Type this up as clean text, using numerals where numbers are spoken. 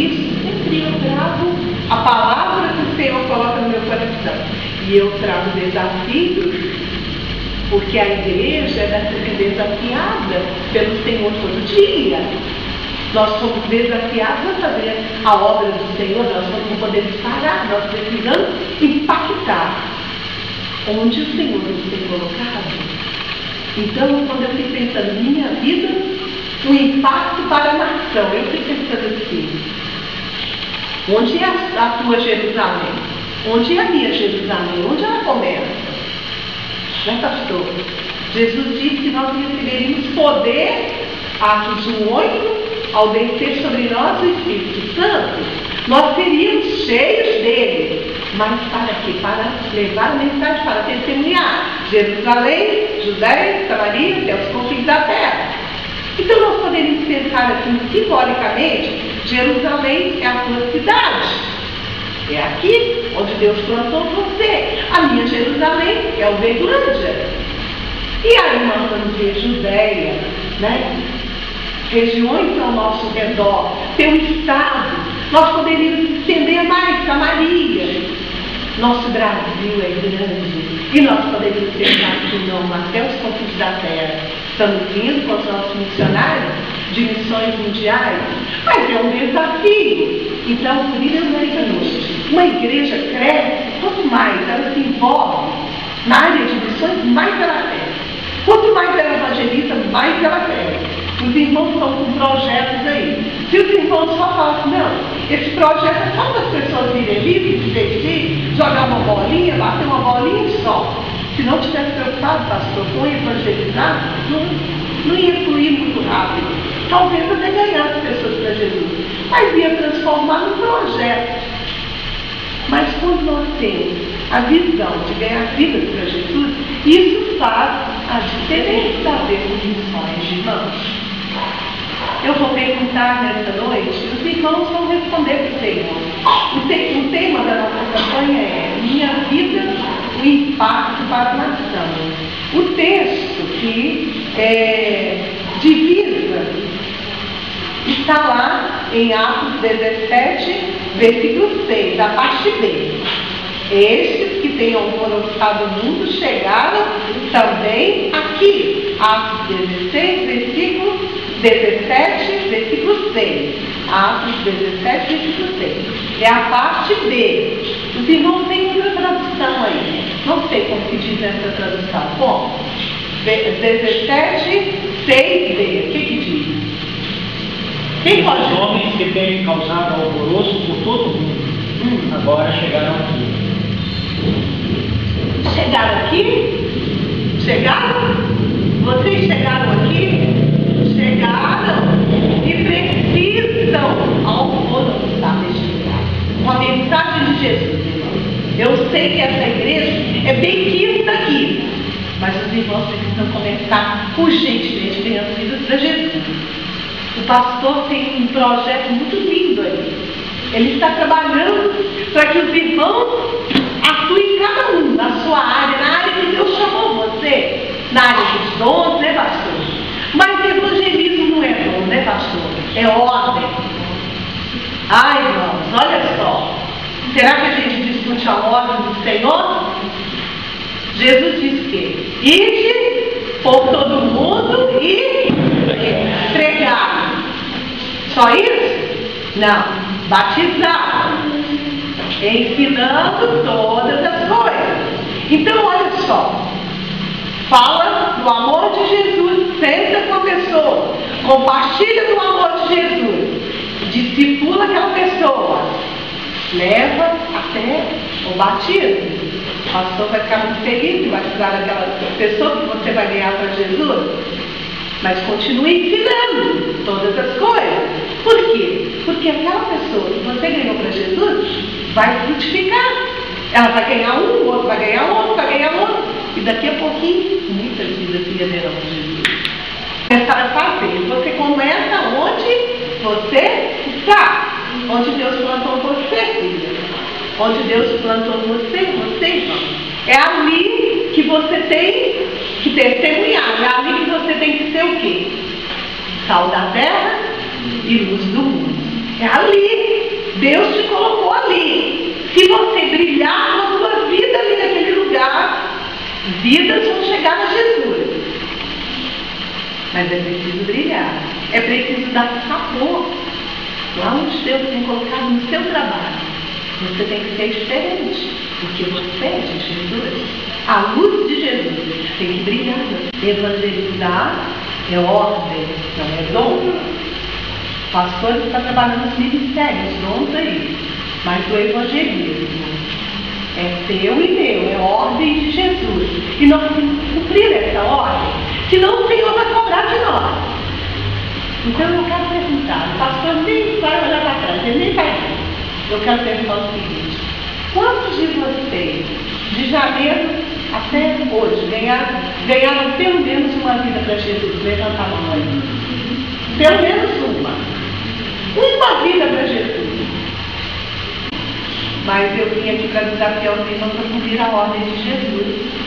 isso, sempre eu trago a palavra que o Senhor coloca no meu coração. E eu trago desafios, porque a igreja deve ser desafiada pelo Senhor todo dia. Nós somos desafiados a fazer a obra do Senhor, nós não podemos parar, nós precisamos impactar onde o Senhor nos tem colocado. Então, quando eu fico pensando em minha vida, o impacto para a nação, eu fico pensando assim: onde é a tua Jerusalém? Onde é a minha Jerusalém? Onde ela começa? Né, pastor? Jesus disse que nós receberíamos poder, Atos 1:8, ao descer sobre nós o Espírito Santo. Nós seríamos cheios dele. Mas para quê? Para levar a mensagem, para testemunhar Jerusalém, Judéia, Samaria, até os confins da terra. Então nós poderíamos pensar assim, simbolicamente, Jerusalém é a tua cidade. É aqui onde Deus plantou você. A minha Jerusalém é o Verlândia. E aí nós vamos ver Judéia, né? Regiões ao nosso redor, teu estado. Nós poderíamos estender mais, Samaria. Nosso Brasil é grande. E nós poderíamos pensar que não, até os confins da terra. Estamos vindo com os nossos missionários de missões mundiais. Mas é um desafio. Então, querida noite, uma igreja cresce, quanto mais ela se envolve na área de missões, mais ela cresce. Quanto mais ela evangeliza, mais ela cresce. Os irmãos estão com projetos aí. Se os irmãos só falam assim, não, esse projeto é só para as pessoas irem ali, se divertir, jogar uma bolinha, bater uma bolinha só. Se não tivesse preocupado, pastor, com evangelizar, não ia fluir muito rápido. Talvez até ganhar as pessoas para Jesus, mas ia transformar num projeto. Mas quando nós temos a visão de ganhar vidas para Jesus, isso faz a diferença a ver com missões, irmãos. Eu vou perguntar nessa noite, os irmãos vão responder para o Senhor. O tema da nossa campanha é Minha Vida, o Impacto para a Nação. O texto que divisa está lá em Atos 17, versículo 6, a parte B. Estes que têm alvoroçado o mundo chegaram também aqui. Atos 16, versículo 17, versículo 6. Atos 17, versículo 6. É a parte B. Os irmãos têm outra tradução aí. Não sei como que diz essa tradução. Como? 17, 6b. O que diz? Quem pode? Os homens que têm causado alvoroço por todo o mundo, agora chegaram aqui. Chegaram aqui? Chegaram? Vocês chegaram aqui? Chegaram e precisam alvoroçar neste lugar com a mensagem de Jesus, irmãos. Eu sei que essa igreja é bem quista aqui, mas os irmãos precisam começar urgentemente ganhando vidas para Jesus. O pastor tem um projeto muito lindo aí. Ele está trabalhando para que os irmãos atuem cada um na sua área, na área que Deus chamou você, na área dos dons, né, pastor? Mas evangelismo não é dom, né, pastor? É ordem. Ai, irmãos, olha só. Será que a gente discute a ordem do Senhor? Jesus disse que ide por todo mundo e pregar. Só isso? Não. Batizar. Ensinando todas as coisas. Então, olha só. Fala do amor de Jesus, senta com a pessoa, compartilha do amor de Jesus, discipula aquela pessoa, leva até o batismo. O pastor vai ficar muito feliz de batizar aquela pessoa que você vai ganhar para Jesus, mas continue ensinando todas as coisas. Por quê? Porque aquela pessoa que você ganhou para Jesus vai frutificar. Ela vai ganhar um, o outro vai ganhar outro, vai ganhar outro. E daqui a pouquinho, muitas vidas se renderão a Jesus. Começar a fazer. Você começa onde você está. Onde Deus plantou você, filha. Onde Deus plantou você, irmão. É ali que você tem que testemunhar. É ali que você tem que ser o quê? Sal da terra e luz do mundo. É ali. Deus te colocou ali. Se você brilhar na sua vida ali naquele lugar, vidas vão chegar a Jesus. Mas é preciso brilhar. É preciso dar sabor. Lá onde Deus tem colocado no seu trabalho, você tem que ser diferente. Porque você é de Jesus. A luz de Jesus tem que brilhar. Evangelizar é ordem, não é dom. O pastor está trabalhando nos ministérios, dons aí. Mas o evangelismo é seu e meu, é ordem de Jesus. E nós temos que cumprir essa ordem, senão o Senhor vai cobrar de nós. Então eu quero perguntar, o pastor nem vai olhar para trás, ele nem vai ver. Eu quero perguntar o seguinte: quantos de vocês, de janeiro até hoje, ganharam pelo menos uma vida para Jesus? Levanta a mão aí. Pelo menos uma. Uma vida para Jesus. Mas eu vim aqui para desafiar os irmãos para cumprir a ordem de Jesus.